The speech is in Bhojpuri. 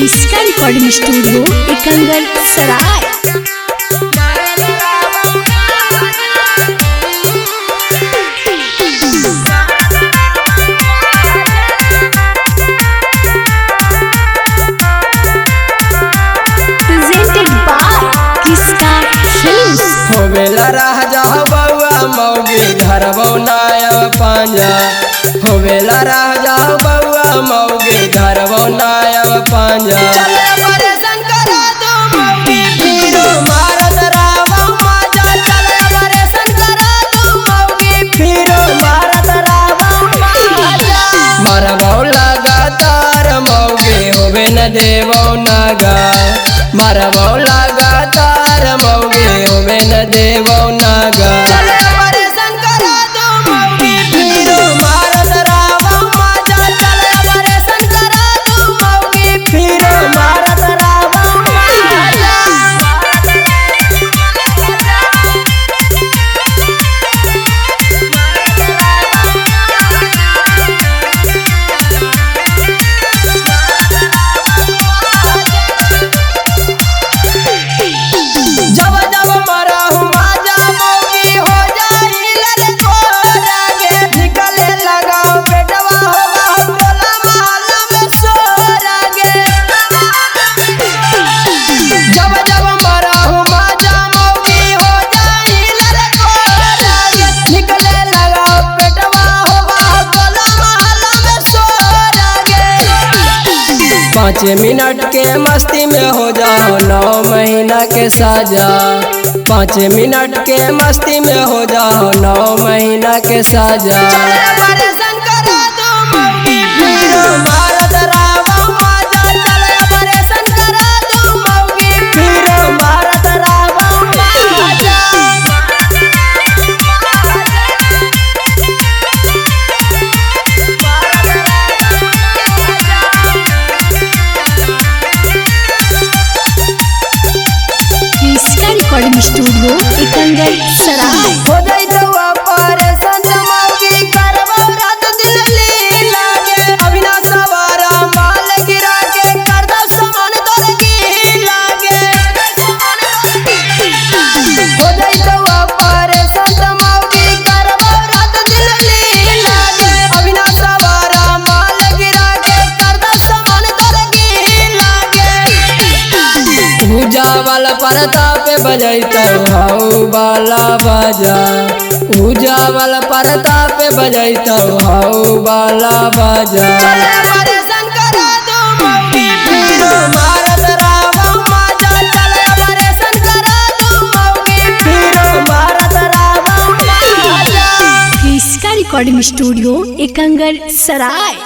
इसका रिकॉर्डिंग स्टूडियो एकंगर सराय। प्रेजेंटेड बाय किसका फिल्म्स। होवेला राजा बउआ मौगी घर बनाया पांजा। होवेला राजा बउआ मौगी घर बनाया पांजा। देवो नागा मरबो लगातार मौगे होवे न देवो नागा। पाँच मिनट के मस्ती में हो जाओ 9 महीना के साजा। 5 मिनट के मस्ती में हो जाओ 9 महीना के साजा। रिकॉर्डिंग स्टूडियो एकंगर सराय। हो जाई तो ऑपरेशन मौगी करबो रात दिल ली लागे। अविनाश सवारा माल गिरा के कर दो समान तोर की लागे। हो जाई तो ऑपरेशन मौगी करबो रात दिल ली लागे। अविनाश सवारा माल गिरा के कर दो समान तोर की लागे। पूजा वाला परताप बजैतो हाउ बाला बाजा। पूजा वाला परताप बजैतो हाउ बाला बाजा। किसका रिकॉर्डिंग स्टूडियो एकंगर सराय।